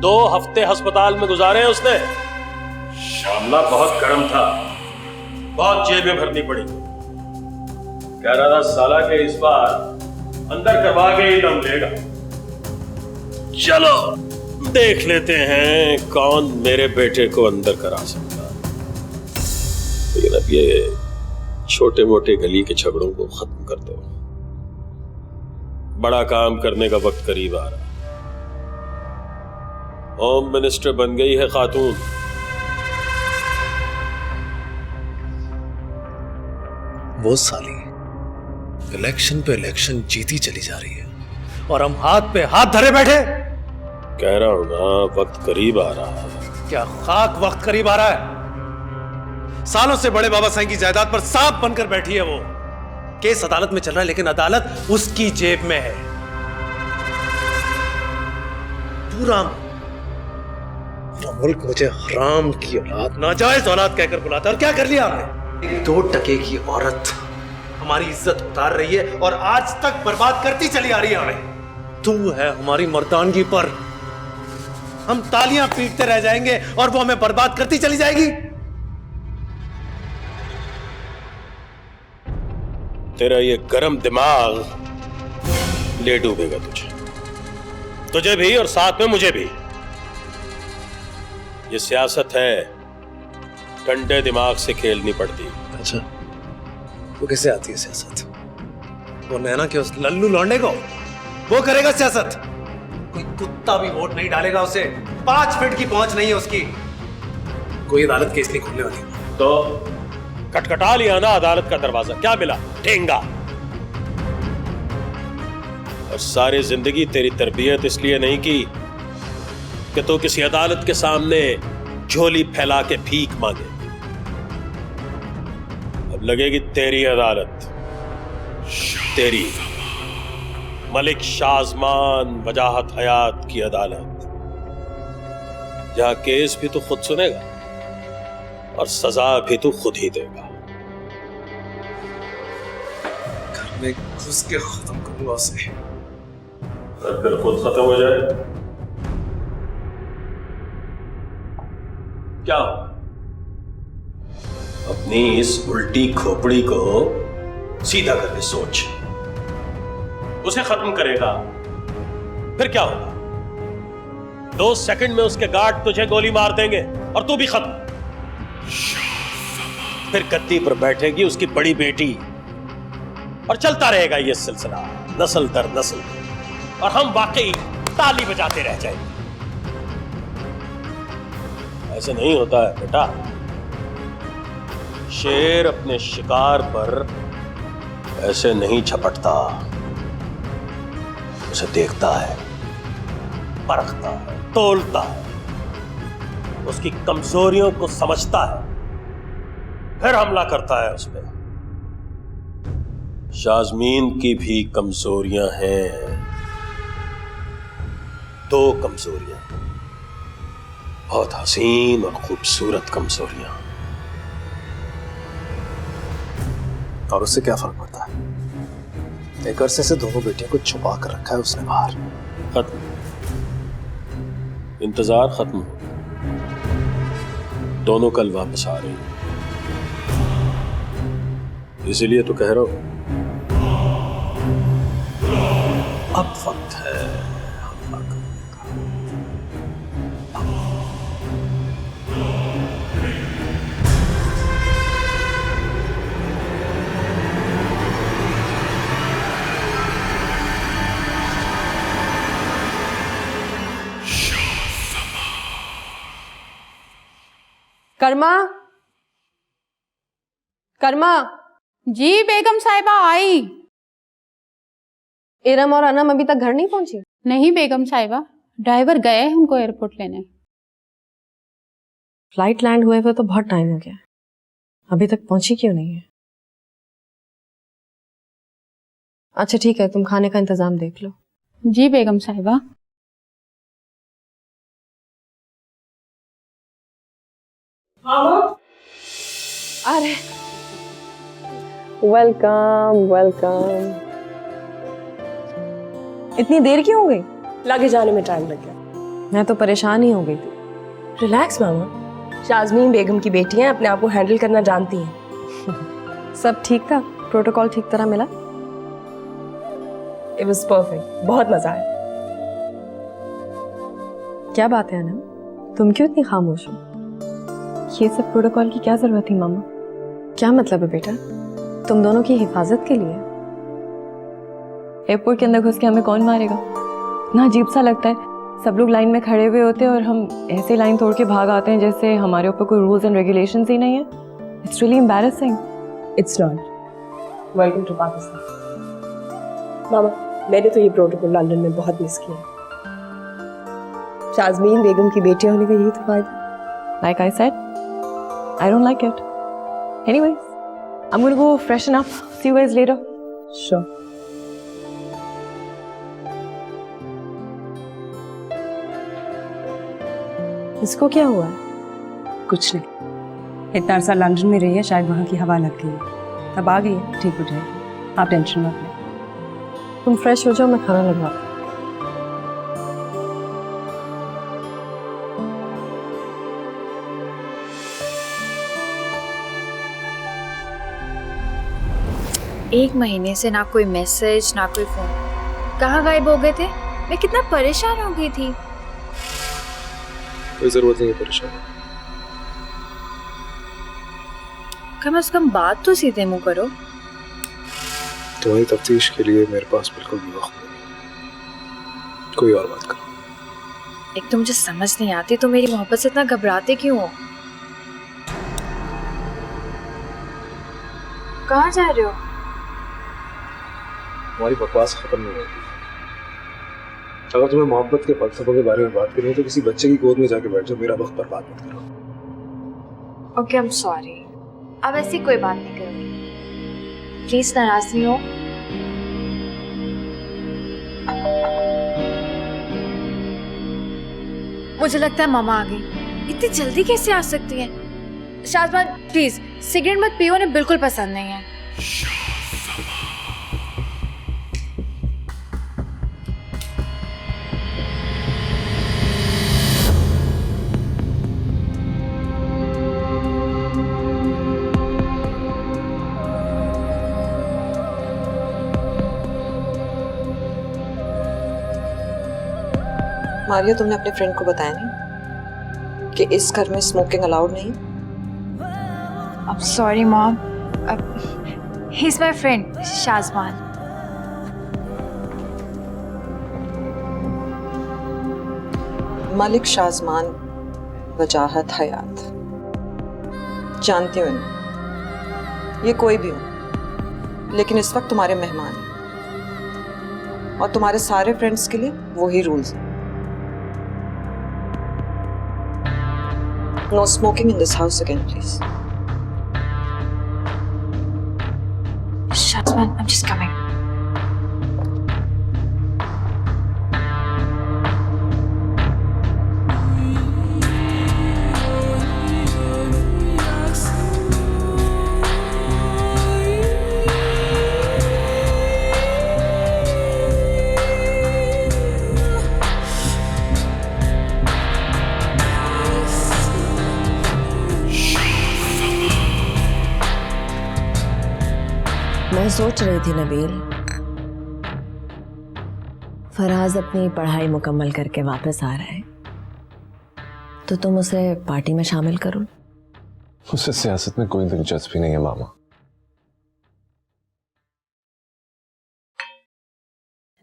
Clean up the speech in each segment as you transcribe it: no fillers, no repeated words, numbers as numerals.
2 हफ्ते अस्पताल में गुजारे हैं उसने। शामला बहुत गर्म था, बहुत जेबें भरनी पड़ी। कह रहा था साला के इस बार अंदर करवा के ही दम लेगा। चलो देख लेते हैं कौन मेरे बेटे को अंदर करा सकता है। लेकिन अब ये छोटे मोटे गली के झगड़ों को खत्म कर दो। बड़ा काम करने का वक्त करीब आ रहा है। होम मिनिस्टर बन गई है खातून। वो साली इलेक्शन पे इलेक्शन जीती चली जा रही है और हम हाथ पे हाथ धरे बैठे। कह रहा हूं ना, वक्त करीब आ रहा है। क्या खाक वक्त करीब आ रहा है? सालों से बड़े बाबा साईं की जायदाद पर सांप बनकर बैठी है वो। केस अदालत में चल रहा है लेकिन अदालत उसकी जेब में है। पूरा मुल्क मुझे हराम की औलाद, नाजायज औलाद कहकर बुलाता है। और क्या कर लिया आपने? 2 टके की औरत हमारी इज्जत उतार रही है और आज तक बर्बाद करती चली आ रही है हमें। तू है हमारी मर्दानगी पर। हम तालियां पीटते रह जाएंगे और वो हमें बर्बाद करती चली जाएगी। तेरा ये गरम दिमाग ले डूबेगा तुझे भी और साथ में मुझे भी। ये सियासत है, ठंडे दिमाग से खेलनी पड़ती। अच्छा, वो कैसे आती है सियासत? वो नैना के उस लल्लू लौंडे को वो करेगा सियासत। कोई कुत्ता भी वोट नहीं डालेगा उसे। 5 फीट की पहुंच नहीं है उसकी। कोई अदालत केस नहीं खुलने वाली। तो खटखटा लिया ना अदालत का दरवाजा, क्या मिला? ठेंगा। और सारी जिंदगी तेरी तरबियत इसलिए नहीं की कि तू किसी अदालत के सामने झोली फैला के भीख मांगे। अब लगेगी तेरी अदालत, तेरी मलिक शाजमान वजाहत हयात की अदालत, जहां केस भी तू खुद सुनेगा और सजा भी तू खुद ही देगा। घर में घुस के खत्म करूंगा उसे। और फिर खुद खत्म हो जाए क्या होगा? अपनी इस उल्टी खोपड़ी को सीधा करके सोच। उसे खत्म करेगा, फिर क्या होगा? 2 सेकंड में उसके गार्ड तुझे गोली मार देंगे और तू भी खत्म। फिर गद्दी पर बैठेगी उसकी बड़ी बेटी और चलता रहेगा ये सिलसिला नस्ल दर नस्ल, और हम वाकई ताली बजाते रह जाएंगे। ऐसे नहीं होता है बेटा। शेर अपने शिकार पर ऐसे नहीं झपटता, उसे देखता है, परखता है, तोलता है, उसकी कमजोरियों को समझता है, फिर हमला करता है उस पर। शाजमीन की भी कमजोरियां हैं, 2 कमजोरियां, बहुत हसीन और खूबसूरत कमजोरियां। और उससे क्या फर्क पड़ता है? एक अरसे से दोनों बेटियों को छुपा कर रखा है उसने बाहर। खत्म, इंतजार खत्म हो। दोनों कल वापस आ रहे हैं, इसीलिए तो कह रहा हूं अब वक्त है हमला करने का। कर्मा, कर्मा। जी बेगम साहिबा आई। इरम और अनम अभी तक घर नहीं पहुंची? नहीं बेगम साहिबा, ड्राइवर गए हैं उनको एयरपोर्ट लेने। फ्लाइट लैंड हुए हुए तो बहुत टाइम हो गया, अभी तक पहुंची क्यों नहीं है? अच्छा ठीक है, तुम खाने का इंतजाम देख लो। जी बेगम साहिबा। अरे वेलकम वेलकम। इतनी देर क्यों हो गई? लगे जाने में टाइम लग गया। मैं तो परेशान ही हो गई थी। रिलैक्स मामा, शाज़मीन बेगम की बेटी हैं, अपने आप को हैंडल करना जानती हैं। सब ठीक था? प्रोटोकॉल ठीक तरह मिला? इट वाज परफेक्ट, बहुत मजा आया। क्या बात है अनम, तुम क्यों इतनी खामोश हो? ये सब प्रोटोकॉल की क्या जरूरत थी मामा? क्या मतलब है बेटा? तुम दोनों की हिफाजत के लिए? एयरपोर्ट के अंदर घुस के हमें कौन मारेगा? ना अजीब सा लगता है, सब लोग लाइन में खड़े हुए होते हैं और हम ऐसे लाइन तोड़ के भाग आते हैं जैसे हमारे ऊपर कोई रूल्स एंड रेगुलेशंस ही नहीं है। It's really embarrassing. It's not. Welcome to Pakistan. मामा, मैंने तो ये प्रोटोकॉल लंदन में बहुत मिस किया। शाज़मीन बेगम की बेटी होने का यही तो फायदा। Like I said, I don't like it. Anyways, I'm gonna go freshen up. See you guys later. Sure. इसको क्या हुआ है? कुछ नहीं, इतना अरसा लंदन में रही है, शायद वहाँ की हवा लग गई है। अब आ गई है, ठीक हो जाएगी, आप टेंशन मत लें। तुम फ्रेश हो जाओ, मैं खाना लगवाती हूँ। एक महीने से ना कोई मैसेज ना कोई फोन, कहाँ गायब हो गए थे? मैं कितना परेशान हो गई थी। कोई जरूरत नहीं है परेशान। कम से कम बात तो सीधे मुंह करो। तुम्हारी तफ्तीश के लिए मेरे पास बिल्कुल भी वक्त नहीं। कोई और बात करो। एक तो मुझे समझ नहीं आती तो मेरी मोहब्बत से इतना घबराते क्यों हो? कहाँ जा रहे हो? तुम्हारी बकवास खत्म नहीं होगी। अगर तुम्हें मोहब्बत के फलसफे के बारे में बात करनी है तो किसी बच्चे की गोद में जाके बैठ जाओ, मेरा वक्त बर्बाद मत करो। Okay, I am sorry. अब ऐसी कोई बात नहीं करूंगी। प्लीज नाराज नहीं हो। मुझे लगता है मामा आ गई। इतनी जल्दी कैसे आ सकती हैं? शाज़बान प्लीज सिगरेट मत पियो, उन्हें बिल्कुल पसंद नहीं है। मारिया, तुमने अपने फ्रेंड को बताया नहीं कि इस घर में स्मोकिंग अलाउड नहीं? I'm sorry mom. He's my friend शाज़बान। Malik शाज़मान वजाहत हयात, जानती हूँ इन्हें। ये कोई भी हो, लेकिन इस वक्त तुम्हारे मेहमान हैं और तुम्हारे सारे फ्रेंड्स के लिए वही रूल्स हैं। No smoking in this house again, please. Shazman, I'm just coming. मैं सोच रही थी नबील, फराज अपनी पढ़ाई मुकम्मल करके वापस आ रहा है तो तुम उसे पार्टी में शामिल करो। उसे सियासत में कोई दिलचस्पी नहीं है मामा।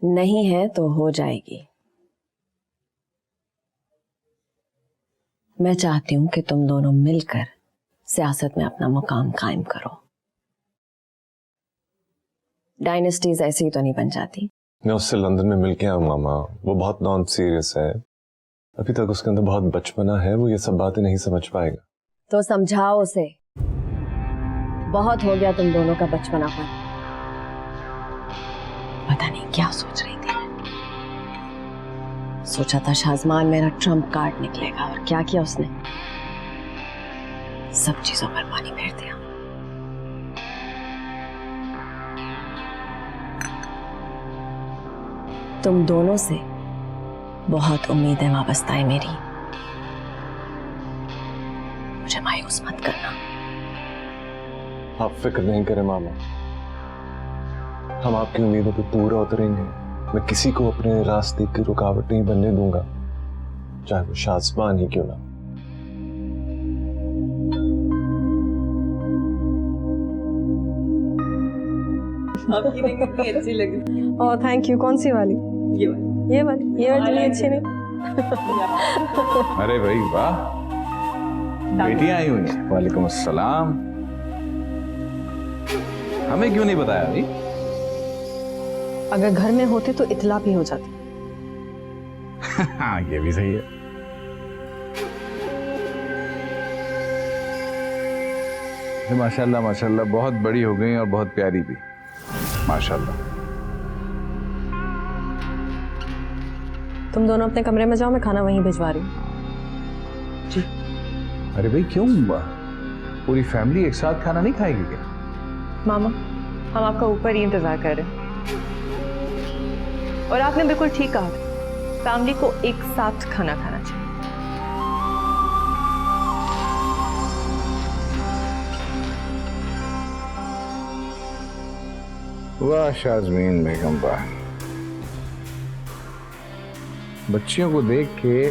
नहीं है तो हो जाएगी। मैं चाहती हूं कि तुम दोनों मिलकर सियासत में अपना मुकाम कायम करो। डायनेस्टीज ऐसे ही तो नहीं बन जाती। मैं उससे लंदन में मिल के आया मामा, वो बहुत नॉन सीरियस है, अभी तक उसके अंदर बहुत बचपना है, वो ये सब बातें नहीं समझ पाएगा। तो समझाओ उसे, बहुत हो गया तुम दोनों का बचपनापन। पता नहीं क्या सोच रही थी। सोचा था शाज़मान मेरा ट्रम्प कार्ड निकलेगा, और क्या किया उसने? सब चीजों पर पानी फेर दिया। तुम दोनों से बहुत उम्मीद है वापस आए मेरी। मुझे मायूस मत करना। आप फिक्र नहीं करें मामा, हम आपकी उम्मीदों पे पूरा उतरेंगे। मैं किसी को अपने रास्ते की रुकावट नहीं बनने दूंगा, चाहे वो शाज़बान ही क्यों ना। आपकी रिंग कितनी अच्छी लग रही है। Oh thank you. कौन सी वाली? ये वाली अच्छी नहीं। अरे भाई वाह, बेटियां आई हुई हैं। वालेकुम अस्सलाम। हमें क्यों नहीं बताया भाई? अगर घर में होते तो इतला भी हो जाती। हाँ ये भी सही है। माशाल्लाह माशाल्लाह, बहुत बड़ी हो गई और बहुत प्यारी भी, माशाल्लाह। तुम दोनों अपने कमरे में जाओ, मैं खाना वहीं भिजवा रही हूँ। जी। अरे भाई क्यों, पूरी फैमिली एक साथ खाना नहीं खाएगी क्या? मामा हम आपका ऊपर ही इंतजार कर रहे हैं। और आपने बिल्कुल ठीक कहा, फैमिली को एक साथ खाना खाना चाहिए। वाह शाज़मीन बेगम वाह, बच्चियों को देख के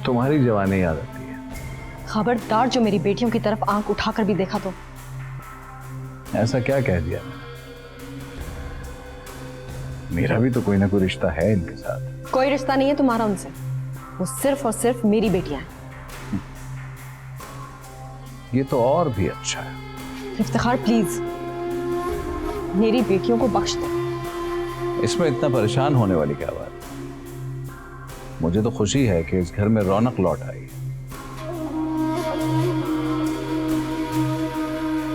तुम्हारी जवानी याद आती है। खबरदार जो मेरी बेटियों की तरफ आंख उठाकर भी देखा तो। ऐसा क्या कह दिया मैंने? मेरा भी तो कोई ना कोई रिश्ता है इनके साथ। कोई रिश्ता नहीं है तुम्हारा उनसे, वो सिर्फ और सिर्फ मेरी बेटियां हैं। ये तो और भी अच्छा है। इफ्तिखार प्लीज मेरी बेटियों को बख्श दो। इसमें इतना परेशान होने वाली क्या बात? मुझे तो खुशी है कि इस घर में रौनक लौट आई।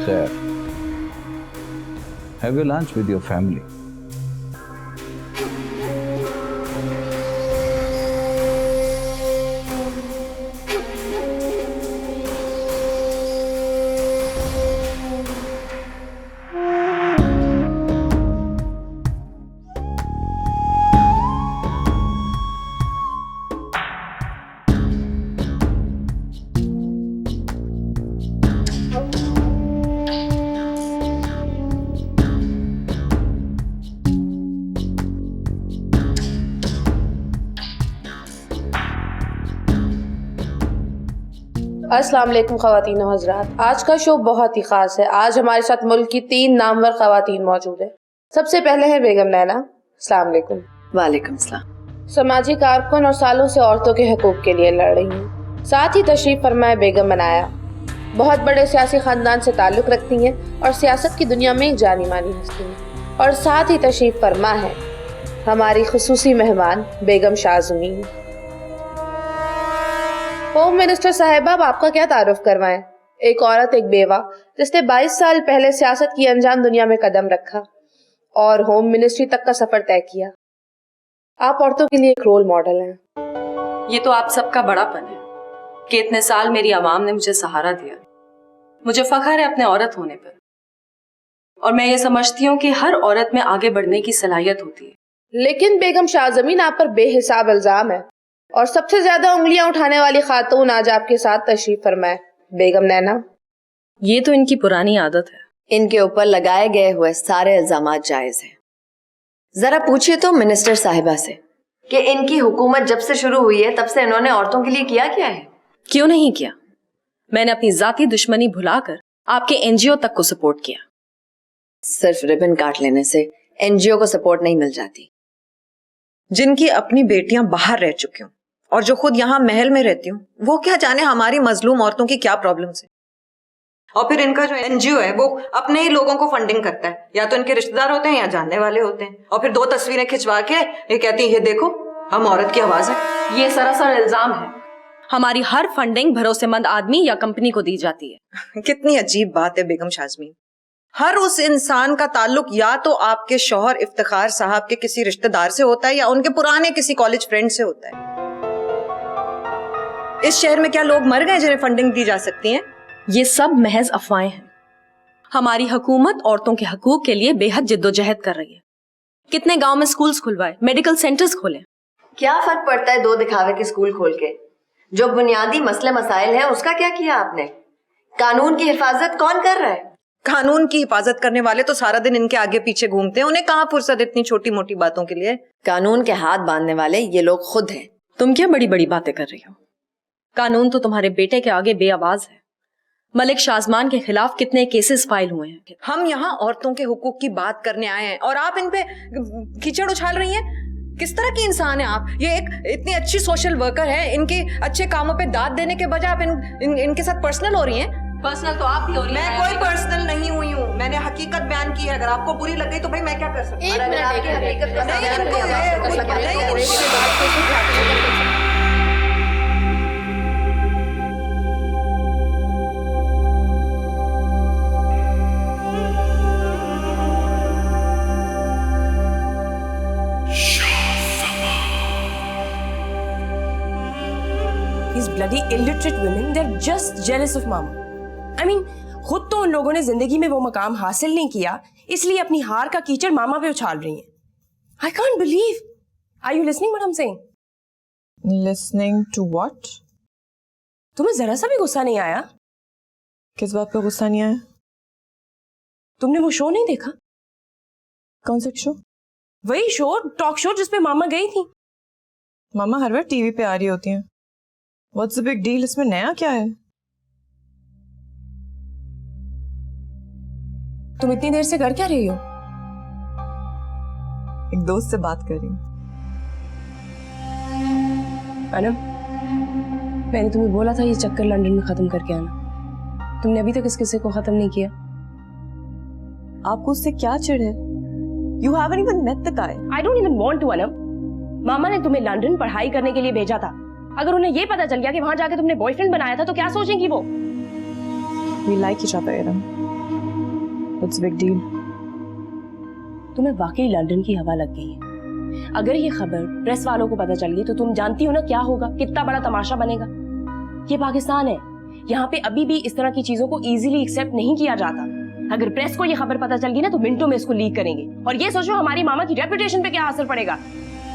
खैर, have your lunch with your family. अस्सलाम वालेकुम ख़वातीन और हज़रात। आज का शो बहुत ही ख़ास है। आज हमारे साथ मुल्क की 3 नामवर ख़वातीन मौजूद है। सबसे पहले है बेगम नैना। अस्सलाम वालेकुम। वालेकुम सलाम। समाजी कारकुन और सालों से औरतों के हकूक़ के लिए लड़ रही हैं। साथ ही तशरीफ़ फरमाए बेगम मनाया, बहुत बड़े सियासी ख़ानदान से ताल्लुक़ रखती हैं और सियासत की दुनिया में एक जानी मानी हस्ती हैं। और साथ ही तशरीफ़ फरमा है हमारी खुसूसी मेहमान बेगम शाज़मीन। होम मिनिस्टर साहिबा, अब आपका क्या तारुफ करवाएं? एक औरत, एक बेवा जिसने 22 साल पहले सियासत की अनजान दुनिया में कदम रखा और होम मिनिस्ट्री तक का सफर तय किया। आप औरतों के लिए एक रोल मॉडल हैं। ये तो आप सबका बड़ापन है कि इतने साल मेरी आवाम ने मुझे सहारा दिया। मुझे फख्र है अपने औरत होने पर, और मैं ये समझती हूँ कि हर औरत में आगे बढ़ने की सलाहियत होती है। लेकिन बेगम शाज़मीन, आप पर बेहिसाब इल्जाम है और सबसे ज्यादा उंगलियां उठाने वाली खातून आज आपके साथ तशरीफ फरमाए बेगम नैना। ये तो इनकी पुरानी आदत है। इनके ऊपर लगाए गए हुए सारे इल्जामात जायज हैं। जरा पूछिए तो मिनिस्टर साहिबा से कि इनकी हुकूमत जब से शुरू हुई है तब से इन्होंने औरतों के लिए किया क्या है? क्यों नहीं किया? मैंने अपनी जाती दुश्मनी भुलाकर आपके एनजीओ तक को सपोर्ट किया। सिर्फ रिबन काट लेने से एनजीओ को सपोर्ट नहीं मिल जाती। जिनकी अपनी बेटियां बाहर रह चुकी हूँ और जो खुद यहाँ महल में रहती हूँ, वो क्या जाने हमारी मजलूम औरतों की क्या प्रॉब्लम्स है। और फिर इनका जो एनजीओ है वो अपने ही लोगों को फंडिंग करता है, या तो इनके रिश्तेदार होते हैं या जानने वाले होते हैं, और फिर 2 तस्वीरें खिंचवा के ये कहती है ये देखो हम औरत की आवाज है। ये सरासर इल्जाम है। हमारी हर फंडिंग भरोसेमंद आदमी या कंपनी को दी जाती है। कितनी अजीब बात है बेगम शाज़मीन। हर उस इंसान का ताल्लुक या तो आपके शौहर इफ्तिखार साहब के किसी रिश्तेदार से होता है या उनके पुराने किसी कॉलेज फ्रेंड से होता है। इस शहर में क्या लोग मर गए जिन्हें फंडिंग दी जा सकती है? ये सब महज अफवाहें हैं। हमारी हुकूमत औरतों के हकूक के लिए बेहद जिद्दोजहद कर रही है। कितने गांव में स्कूल्स खुलवाए, मेडिकल सेंटर्स खोले। क्या फर्क पड़ता है दो दिखावे के स्कूल खोल के? जो बुनियादी मसले मसाइल हैं उसका क्या किया आपने? कानून की हिफाजत कौन कर रहा है? कानून की हिफाजत करने वाले तो सारा दिन इनके आगे पीछे घूमते हैं, उन्हें कहाँ फुर्सत इतनी छोटी मोटी बातों के लिए। कानून के हाथ बांधने वाले ये लोग खुद हैं। तुम क्या बड़ी बड़ी बातें कर रही हो? कानून तो तुम्हारे बेटे के आगे बेआवाज है। मलिक शाजमान के खिलाफ कितने केसेस फाइल हुए हैं। हम यहाँ औरतों के हुकूक की बात करने आए हैं और आप इन पे कीचड़ उछाल रही हैं। किस तरह की इंसान है आप? ये एक इतनी अच्छी सोशल वर्कर है, इनके अच्छे कामों पे दाद देने के बजाय आप इनके साथ पर्सनल हो रही हैं। पर्सनल तो आप भी हो रही हैं। मैं कोई पर्सनल नहीं हुई हूँ, मैंने हकीकत बयान की है। अगर आपको बुरी लग गई तो भाई मैं क्या कर सकती हूँ? These bloody illiterate women, they're just jealous of mama. I mean, खुद तो उन लोगों ने जिंदगी में वो मकाम हासिल नहीं किया, इसलिए अपनी हार का कीचड़ मामा पे उछाल रही हैं. I can't believe. Are you listening what I'm saying? Listening to what? तुम्हें जरा सा भी गुस्सा नहीं आया? किस बात पे गुस्सा नहीं आया? तुमने वो शो नहीं देखा? कौन सा शो? वही शो, टॉक शो जिसपे मामा गई थी. मामा हर बार टीवी पे आ रही होती हैं. What's the big deal? इसमें नया क्या है? तुम इतनी देर से कर क्या रही हो? एक दोस्त से बात कर रही हूँ. अनम, मैंने तुम्हें बोला था ये चक्कर लंदन में खत्म करके आना. तुमने अभी तक इस किस्से को खत्म नहीं किया. आपको उससे क्या चिढ़ है? You haven't even met the guy. I don't even want to, Anam. मामा ने तुम्हें लंदन पढ़ाई करने के लिए भेजा था. अगर उन्हें ये पता चल गया कि वहां जाके तुमने बॉयफ्रेंड बनाया था तो क्या सोचेंगी वो? We like each other, Adam. What's the big deal? तुम्हें वाकई लंदन की हवा लग गई है. अगर ये खबर प्रेस वालों को पता चल गई तो तुम जानती हो ना क्या होगा, कितना बड़ा तमाशा बनेगा. ये पाकिस्तान है, यहाँ पे अभी भी इस तरह की चीजों को इजीली एक्सेप्ट नहीं किया जाता. अगर प्रेस को ये खबर पता चल गई ना तो मिनटों में इसको लीक करेंगे. और ये सोचो हमारी मामा की रेपुटेशन पे क्या असर पड़ेगा.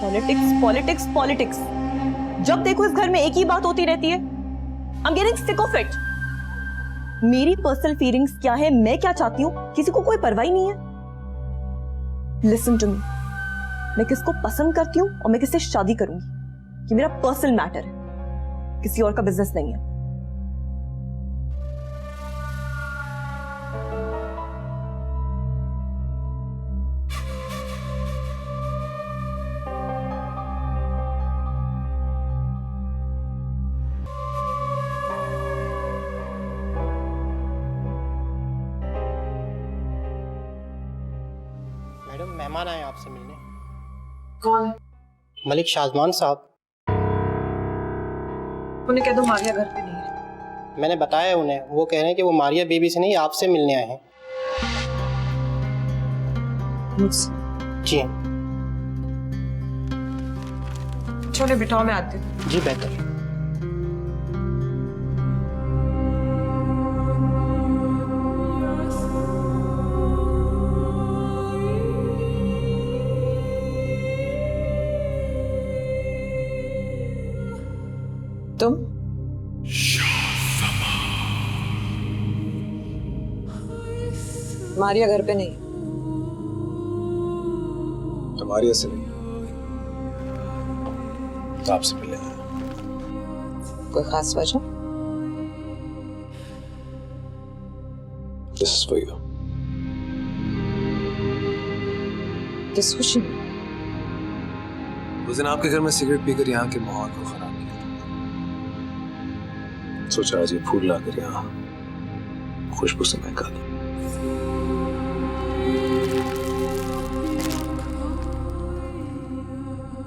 Politics politics politics. जब देखो इस घर में एक ही बात होती रहती है. I'm getting sick of it. मेरी पर्सनल फीलिंग्स क्या है, मैं क्या चाहती हूँ, किसी को कोई परवाह नहीं है. Listen to me. मैं किसको पसंद करती हूँ और मैं किससे शादी करूंगी, ये मेरा पर्सनल मैटर है, किसी और का बिजनेस नहीं है. मैडम, मेहमान आए आपसे मिलने. कौन? मलिक शाजमान साहब. उन्हें कह दो मारिया घर पे नहीं है. मैंने बताया उन्हें, वो कह रहे हैं कि वो मारिया बेबी से नहीं आपसे मिलने आए हैं. जी चलो बिठाओ, मैं आती हूँ. जी बेहतर. तुम? मारिया घर पे नहीं. तो मारिया से नहीं तो आपसे मिलने आया. कोई खास वजह? This is for you. किस खुशी में? उस दिन आपके घर में सिगरेट पीकर यहाँ के माहौल को खराब किया. सोचा आज ये फूल लाकर यहाँ खुशबू से महका दूं.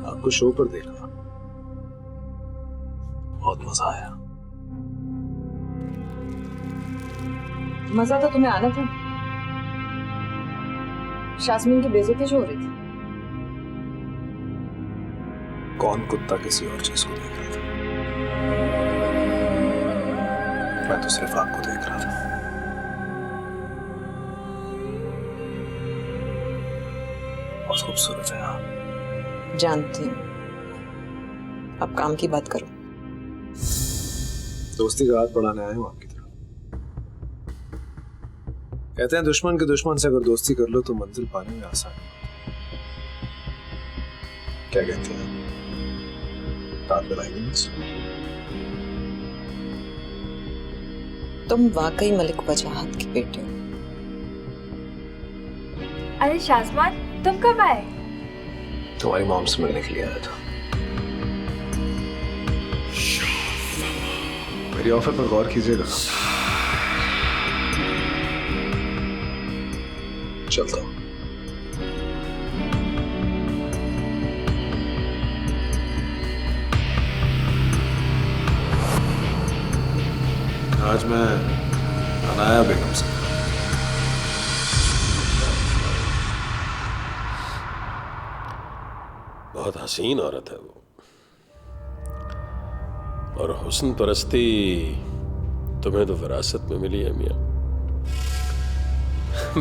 आपको शो पर देखा, बहुत मजा आया. मजा तो तुम्हें आना था. शास्मीन की बेइज्जती जो हो रही थी. कौन कुत्ता किसी और चीज को देख रहा था? मैं तो सिर्फ आपको देख रहा था. बहुत खूबसूरत है आप. जानती हूँ. अब काम की बात करो। दोस्ती का हाथ बढ़ाने आए हूँ आपकी तरफ। कहते हैं दुश्मन के दुश्मन से अगर दोस्ती कर लो तो मंजिल पाने में आसान है। क्या कहते हैं? ताल बनाएंगे मुझसे? तुम वाकई मलिक वजाहत के बेटे हो। अरे शाजमान, तुम कब आए? तुम्हारी मॉम से मिलने के लिए आया था। मेरी ऑफर पर गौर कीजिएगा। चलता हूं। आज मैं अनाया बेगम से बहुत हसीन औरत है वो, और हुस्न परस्ती तुम्हें तो विरासत में मिली है मियां।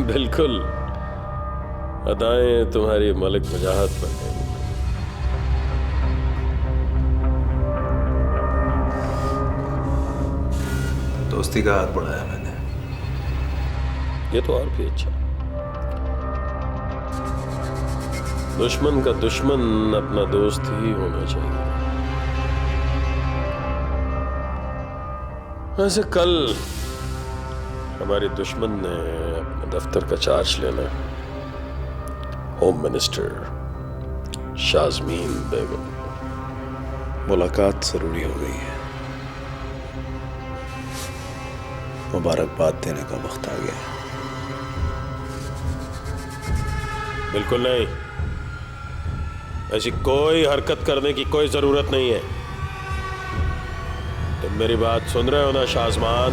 बिल्कुल अदाएं तुम्हारी मलिक वजाहत बन गई। दोस्ती का हाथ बढ़ाया मैंने। ये तो और भी अच्छा। दुश्मन का दुश्मन अपना दोस्त ही होना चाहिए। वैसे कल हमारे दुश्मन ने अपने दफ्तर का चार्ज लेना है। होम मिनिस्टर शाज़मीन बेगम। मुलाकात जरूरी हो गई है। मुबारकबाद देने का वक्त आ गया। बिल्कुल नहीं, ऐसी कोई हरकत करने की कोई जरूरत नहीं है। तुम मेरी बात सुन रहे हो ना शाज़मान?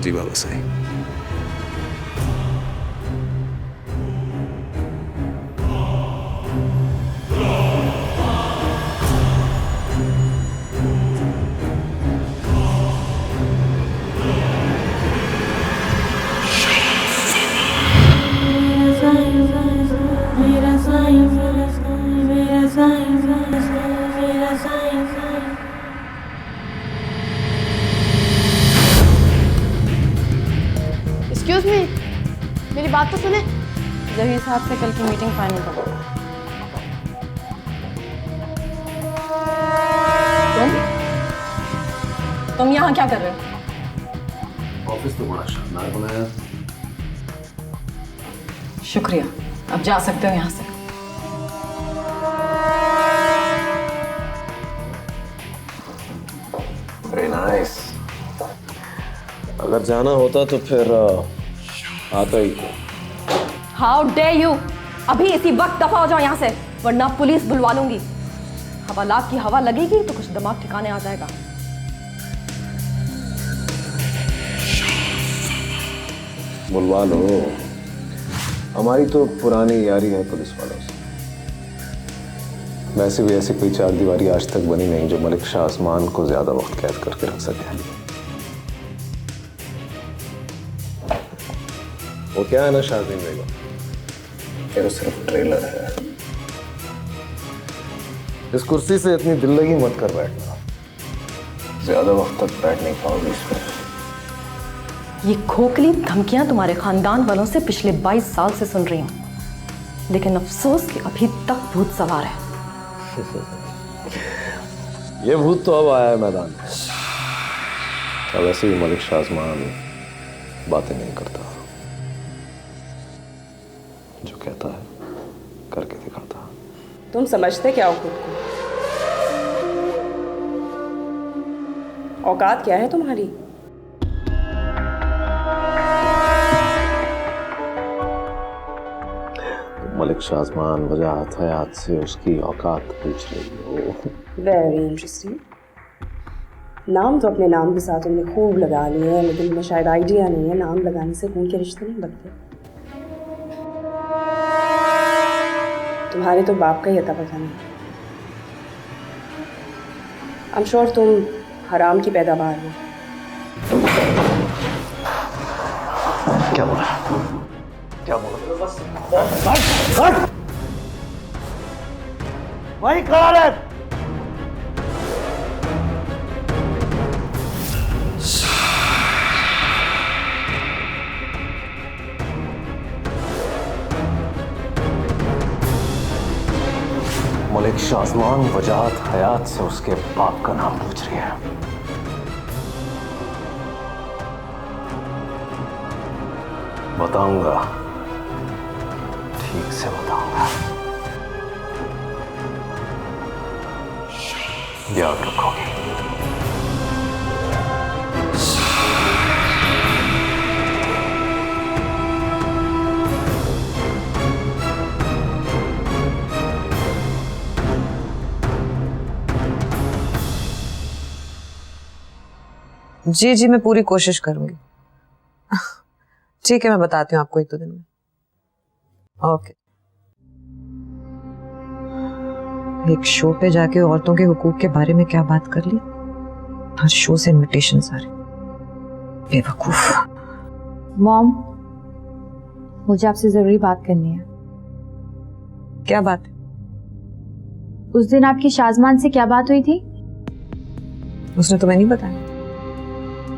जी बाबा साईं। एक्सक्यूज मी, मेरी बात तो सुने। जहीर साहब से कल की मीटिंग फाइनल करो। तुम यहाँ क्या कर रहे हो? ऑफिस तो बड़ा शानदार बनाया। शुक्रिया, अब जा सकते हो यहाँ से। Very nice. अगर जाना होता तो फिर आता ही को। How day you! अभी इसी वक्त दफा हो जाओ यहाँ से, वरना पुलिस बुलवा लूंगी। हवालात की हवा लगेगी तो कुछ दिमाग ठिकाने आ जाएगा। बुलवा लो, हमारी तो पुरानी यारी है पुलिस वालों से। वैसे भी ऐसी कोई चार दीवारी आज तक बनी नहीं जो मलिक शाज़मान को ज्यादा वक्त कैद करके रख सके। वो क्या है ना शाज़मीन बेगम, ये तो सिर्फ ट्रेलर है। इस कुर्सी से इतनी दिल लगी मत कर बैठना, ज्यादा वक्त तक बैठ नहीं पाओगी इसमें। ये खोखली धमकियां तुम्हारे खानदान वालों से पिछले 22 साल से सुन रही हूं, लेकिन अफसोस कि अभी तक भूत सवार है। ये भूत तो अब आया है मैदान में। अब वैसे भी मलिक शाज़मान बातें नहीं करता, जो कहता है करके दिखाता। तुम समझते क्या हो खुद को? औकात क्या है तुम्हारी? मलिक शाज़मान वजाहत हयात से उसकी औकात पूछ रही हो। Very interesting. नाम तो अपने नाम के साथ उन्हें खूब लगा लिए हैं, लेकिन उन्हें शायद आइडिया नहीं है नाम लगाने से खून के रिश्ते नहीं बनते। तुम्हारे तो बाप का ही अता पता नहीं। I'm sure तुम हराम की पैदावार हो। क्या बोला? क्या बोला? वही खड़ा रहे। मलिक शाजमान वजाहत हयात से उसके बाप का नाम पूछ रही है। बताऊंगा, ठीक से बताऊंगा। याद रखोगे। जी जी, मैं पूरी कोशिश करूंगी। ठीक है, मैं बताती हूँ आपको 1-2 दिन में। ओके। एक शो पे जाके औरतों के हुकूक के बारे में क्या बात कर ली? हर शो से इनविटेशंस आ रहे। बेवकूफ। मॉम, मुझे आपसे जरूरी बात करनी है। क्या बात है? उस दिन आपकी शाजमान से क्या बात हुई थी? उसने तुम्हें नहीं बताया?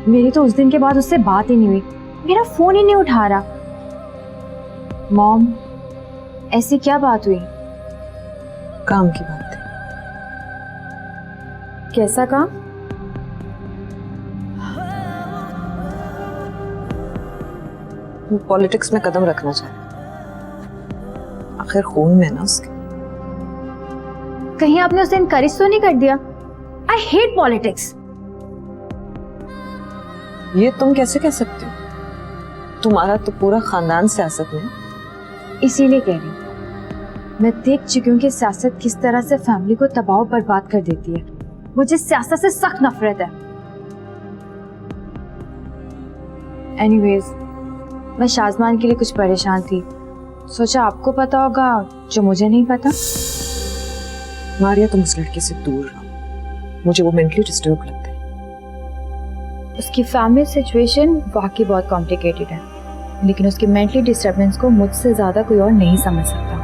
मेरी तो उस दिन के बाद उससे बात ही नहीं हुई। मेरा फोन ही नहीं उठा रहा। मॉम, ऐसी क्या बात हुई? काम की बात है। कैसा काम? वो पॉलिटिक्स में कदम रखना चाहता। आखिर खून में ना उसके। कहीं आपने उसे इनकरेज तो नहीं कर दिया? I hate politics. ये तुम कैसे कह सकती हो? तुम्हारा तो पूरा खानदान सियासत में। इसीलिए कह रही हूँ, मैं देख चुकी हूँ कि सियासत किस तरह से फैमिली को तबाह और बर्बाद कर देती है। मुझे सियासत से सख्त नफरत है। एनीवेज, मैं शाजमान के लिए कुछ परेशान थी। सोचा आपको पता होगा जो मुझे नहीं पता। मारिया, तुम उस लड़के से दूर रहो। मुझे वो मेंटली डिस्टर्ब लगता है। उसकी फैमिली सिचुएशन वाकई बहुत कॉम्प्लिकेटेड है, लेकिन उसकी मेंटली डिस्टर्बेंस को मुझसे ज्यादा कोई और नहीं समझ सकता।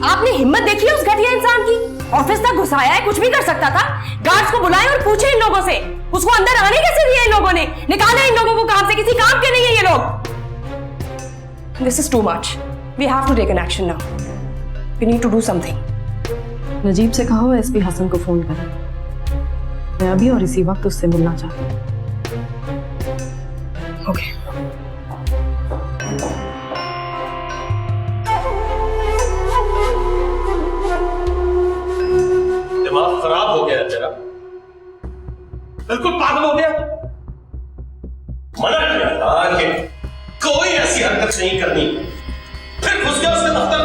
आपने हिम्मत देखी है उस घटिया इंसान की? ऑफिस तक घुसाया है, कुछ भी कर सकता था। गार्ड्स को बुलाए और पूछे इन लोगों से। उसको अंदर आने कैसे दिया इन लोगों ने? निकाले इन लोगों को काम से। किसी काम के नहीं है ये लोग। This is too much. We have to take an action now. We need to do something. Najeeb से कहो एसपी हसन को फोन करें। मैं अभी और इसी वक्त उससे मिलना चाहती हूँ। ओके। दिमाग खराब हो गया है तेरा? बिल्कुल पागल हो गया। मना किया था कि कोई ऐसी हरकत नहीं करनी, फिर घुस गया उसके दफ्तर।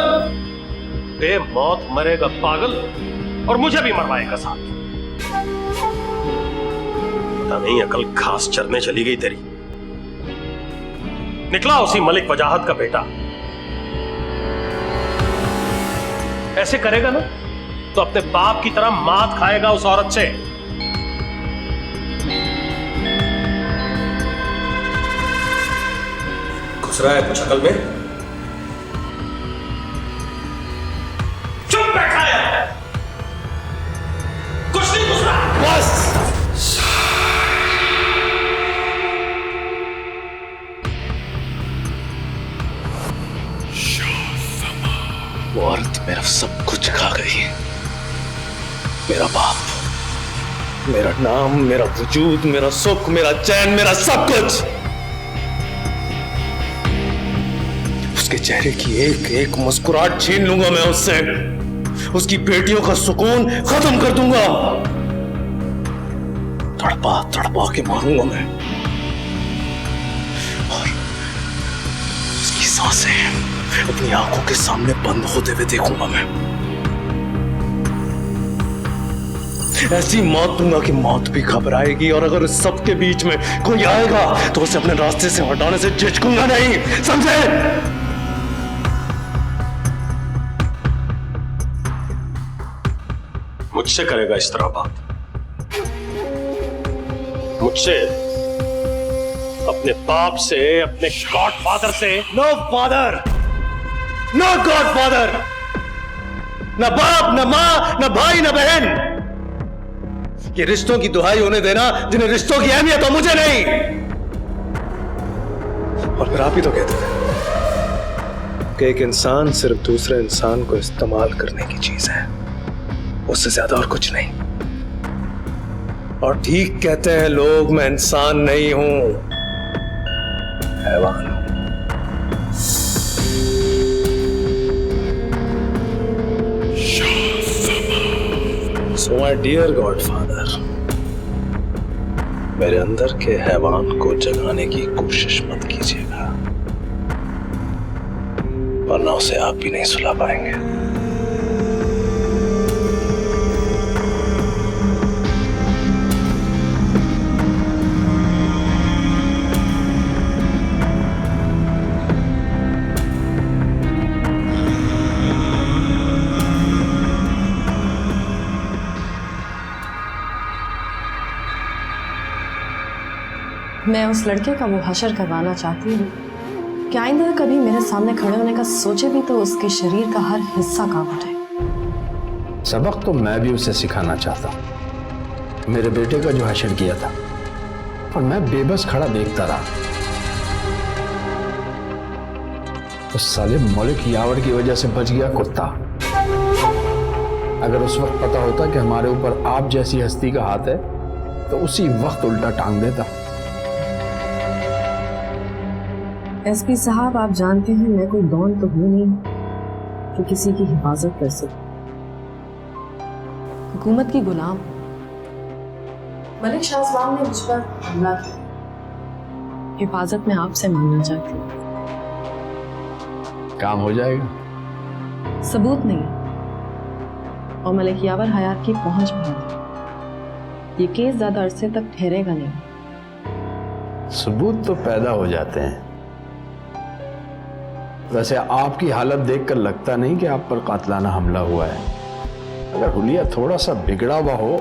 बे मौत मरेगा पागल, और मुझे भी मरवाएगा साथ। पता नहीं अकल घास चरने चली गई तेरी। निकला उसी मलिक वजाहत का बेटा। ऐसे करेगा ना तो अपने बाप की तरह मात खाएगा उस औरत से। घुस रहा है कुछ अकल में? चुप बैठा है, कुछ नहीं घुस रहा। बस वो औरत मेरा सब कुछ खा गई। मेरा बाप, मेरा नाम, मेरा वजूद, मेरा सुख, मेरा चैन, मेरा सब कुछ। उसके चेहरे की एक एक मुस्कुराहट छीन लूंगा मैं उससे। उसकी बेटियों का सुकून खत्म कर दूंगा। तड़पा तड़पा के मारूंगा मैं, और उसकी सांसें अपनी आंखों के सामने बंद होते हुए देखूंगा मैं। ऐसी मौत दूंगा कि मौत भी घबराएगी, और अगर इस सब के बीच में कोई आएगा तो उसे अपने रास्ते से हटाने से झिझकूंगा नहीं, समझे? मुझसे करेगा इस तरह बात? मुझसे, अपने बाप से, अपने गॉडफादर से? नो फादर, नो गॉडफादर, न बाप, न मां, न भाई, न बहन। ये रिश्तों की दुहाई होने देना जिन्हें रिश्तों की अहमियत हो, मुझे नहीं। और फिर आप ही तो कहते थे कि एक इंसान सिर्फ दूसरे इंसान को इस्तेमाल करने की चीज है, उससे ज्यादा और कुछ नहीं। और ठीक कहते हैं लोग, मैं इंसान नहीं हूं, हैवान हूं। So my dear Godfather, मेरे अंदर के हैवान को जगाने की कोशिश मत कीजिएगा, वरना उसे आप भी नहीं सुला पाएंगे। मैं उस लड़के का वो हशर करवाना चाहती हूँ कि आइंदा कभी मेरे सामने खड़े होने का सोचे भी तो उसके शरीर का हर हिस्सा कांप उठे। सबक तो मैं भी उसे सिखाना चाहता हूँ, मेरे बेटे का जो हशर किया था, और मैं बेबस खड़ा देखता रहा। उस साले मलिक यावर की वजह से बच गया कुत्ता। अगर उस वक्त पता होता कि हमारे ऊपर आप जैसी हस्ती का हाथ है तो उसी वक्त उल्टा टांग देता। एसपी साहब, आप जानते हैं मैं कोई डॉन तो हूं नहीं कि किसी की हिफाजत कर सकूं। हुकूमत की गुलाम। मलिक शाहजवान ने मुझ पर हमला किया, हिफाजत में आपसे मांगना चाहती हूँ। काम हो जाएगा? सबूत नहीं और मलिक यावर हयात की पहुंच भी नहीं। ये केस ज्यादा अरसे तक ठहरेगा नहीं। सबूत तो पैदा हो जाते हैं। वैसे आपकी हालत देखकर लगता नहीं कि आप पर कातलाना हमला हुआ है। अगर हुलिया थोड़ा सा बिगड़ा हुआ हो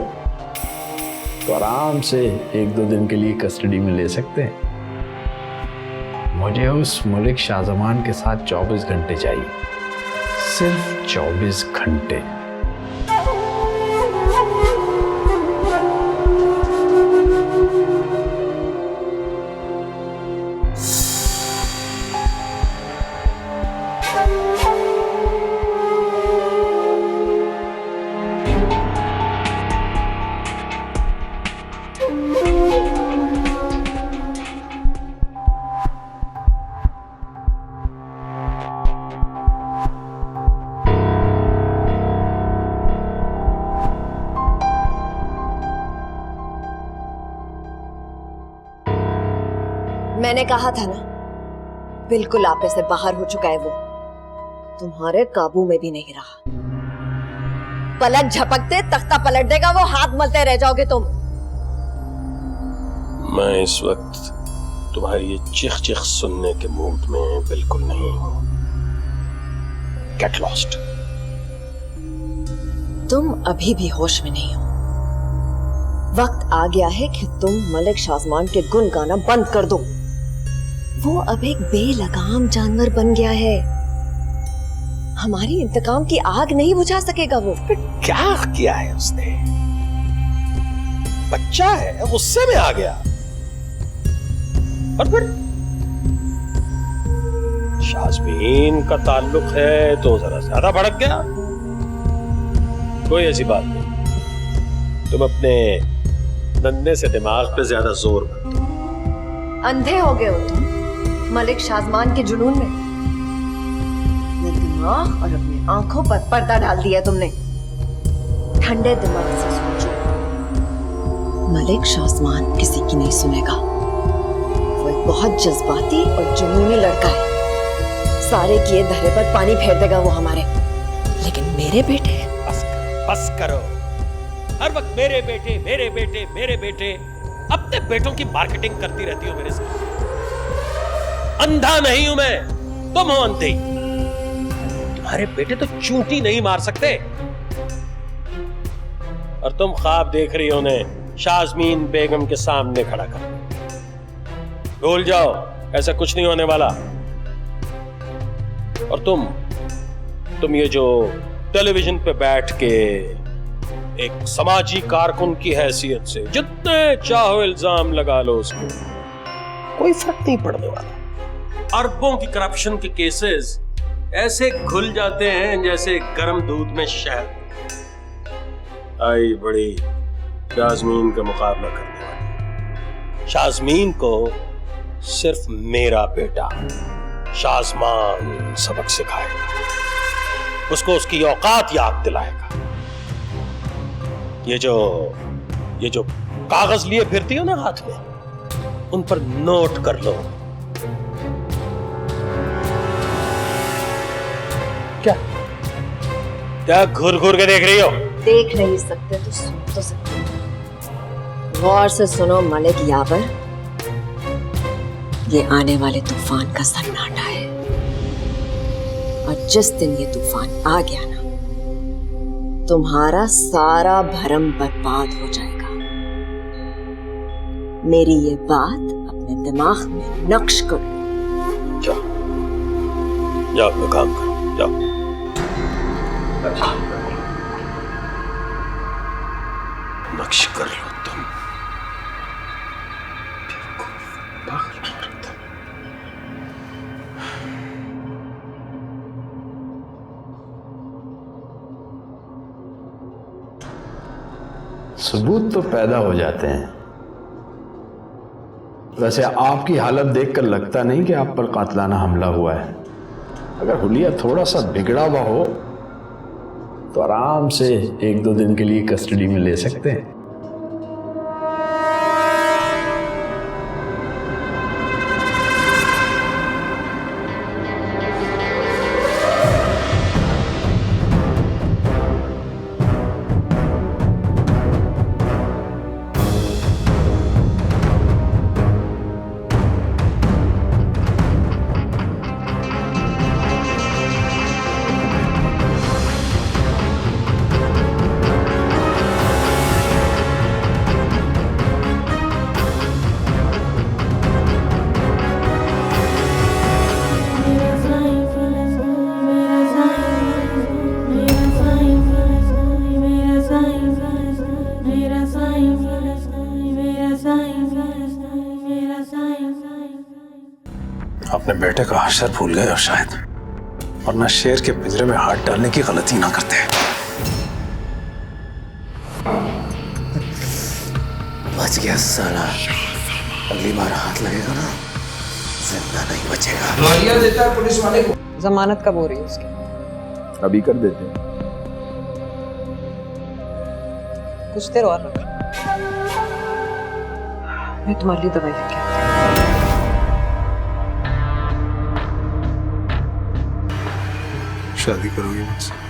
तो आराम से 1-2 दिन के लिए कस्टडी में ले सकते हैं। मुझे उस मलिक शाहजमान के साथ 24 घंटे चाहिए, सिर्फ 24 घंटे। मैंने कहा था ना, बिल्कुल आपे से बाहर हो चुका है वो, तुम्हारे काबू में भी नहीं रहा। पलक झपकते तख्ता पलट देगा वो, हाथ मलते रह जाओगे तुम। मैं इस वक्त तुम्हारी ये चिख चिख सुनने के मूड में बिल्कुल नहीं हूं। Get lost. तुम अभी भी होश में नहीं हो। वक्त आ गया है कि तुम मलिक शाहजमान के गुण गाना बंद कर दो। वो अब एक बेलगाम जानवर बन गया है। हमारी इंतकाम की आग नहीं बुझा सकेगा वो। क्या किया है उसने? बच्चा है, गुस्से में आ गया और फिर शाज़मीन का ताल्लुक है तो जरा ज्यादा भड़क गया। कोई ऐसी बात नहीं, तुम अपने नन्हे से दिमाग पे ज्यादा जोर मत दो। अंधे हो गए हो तुम मलिक शाहजमान के जुनून में। अपने दिमाग और अपनी आंखों पर पर्दा डाल दिया तुमने। ठंडे दिमाग से सोचो, मलिक शाहजमान किसी की नहीं सुनेगा। वो एक बहुत जज्बाती और जुनूनी लड़का है। सारे किए धरे पर पानी फेर देगा वो हमारे। लेकिन मेरे बेटे, बस करो। हर वक्त मेरे बेटे मेरे बेटे मेरे बेटे, अपने बेटों की मार्केटिंग करती रहती हो मेरे साथ। अंधा नहीं हूं मैं, तुम हो अंधे। तुम्हारे बेटे तो चूंटी नहीं मार सकते, और तुम ख्वाब देख रही हो उन्हें शाज़मीन बेगम के सामने खड़ा कर। भूल जाओ, ऐसा कुछ नहीं होने वाला। और तुम ये जो टेलीविजन पे बैठ के एक समाजी कारकुन की हैसियत से जितने चाहो इल्जाम लगा लो उसको, कोई फर्क नहीं पड़ने वाला। अरबों की करप्शन के केसेस ऐसे घुल जाते हैं जैसे गर्म दूध में शहद। आई बड़ी शाज़मीन का मुकाबला करने वाली। शाज़मीन को सिर्फ मेरा बेटा शाज़मान सबक सिखाएगा, उसको उसकी औकात याद दिलाएगा। ये जो कागज लिए फिरती हो ना हाथ में, उन पर नोट कर लो। क्या घूर घूर के देख रही हो? देख नहीं सकते तो सुन तो सकते। गौर से सुनो मलिक यावर, ये आने वाले तूफान का सन्नाटा है, और जिस दिन ये तूफान आ गया ना, तुम्हारा सारा भरम बर्बाद हो जाएगा। मेरी ये बात अपने दिमाग में नक्श करो। जाओ अपना काम करो, जाओ। नक्श कर लो तुम। सबूत तो पैदा हो जाते हैं। वैसे आपकी हालत देखकर लगता नहीं कि आप पर कातलाना हमला हुआ है। अगर हुलिया थोड़ा सा बिगड़ा हुआ हो तो आराम से 1-2 दिन के लिए कस्टडी में ले सकते हैं। अपने बेटे का हशर भूल गए हो शायद, वरना शेर के पिंजरे में हाथ डालने की गलती ना करते। बच गया साला, अगली बार हाथ लगेगा ना जिंदा नहीं बचेगा। मालिया देता है पुलिस वाले को। जमानत कब हो रही है उसकी? अभी कर देते हैं। कुछ देर और रख, मैं तुम्हारे लिए दवाई लेके आती हूँ। शादी करोगी मुझसे?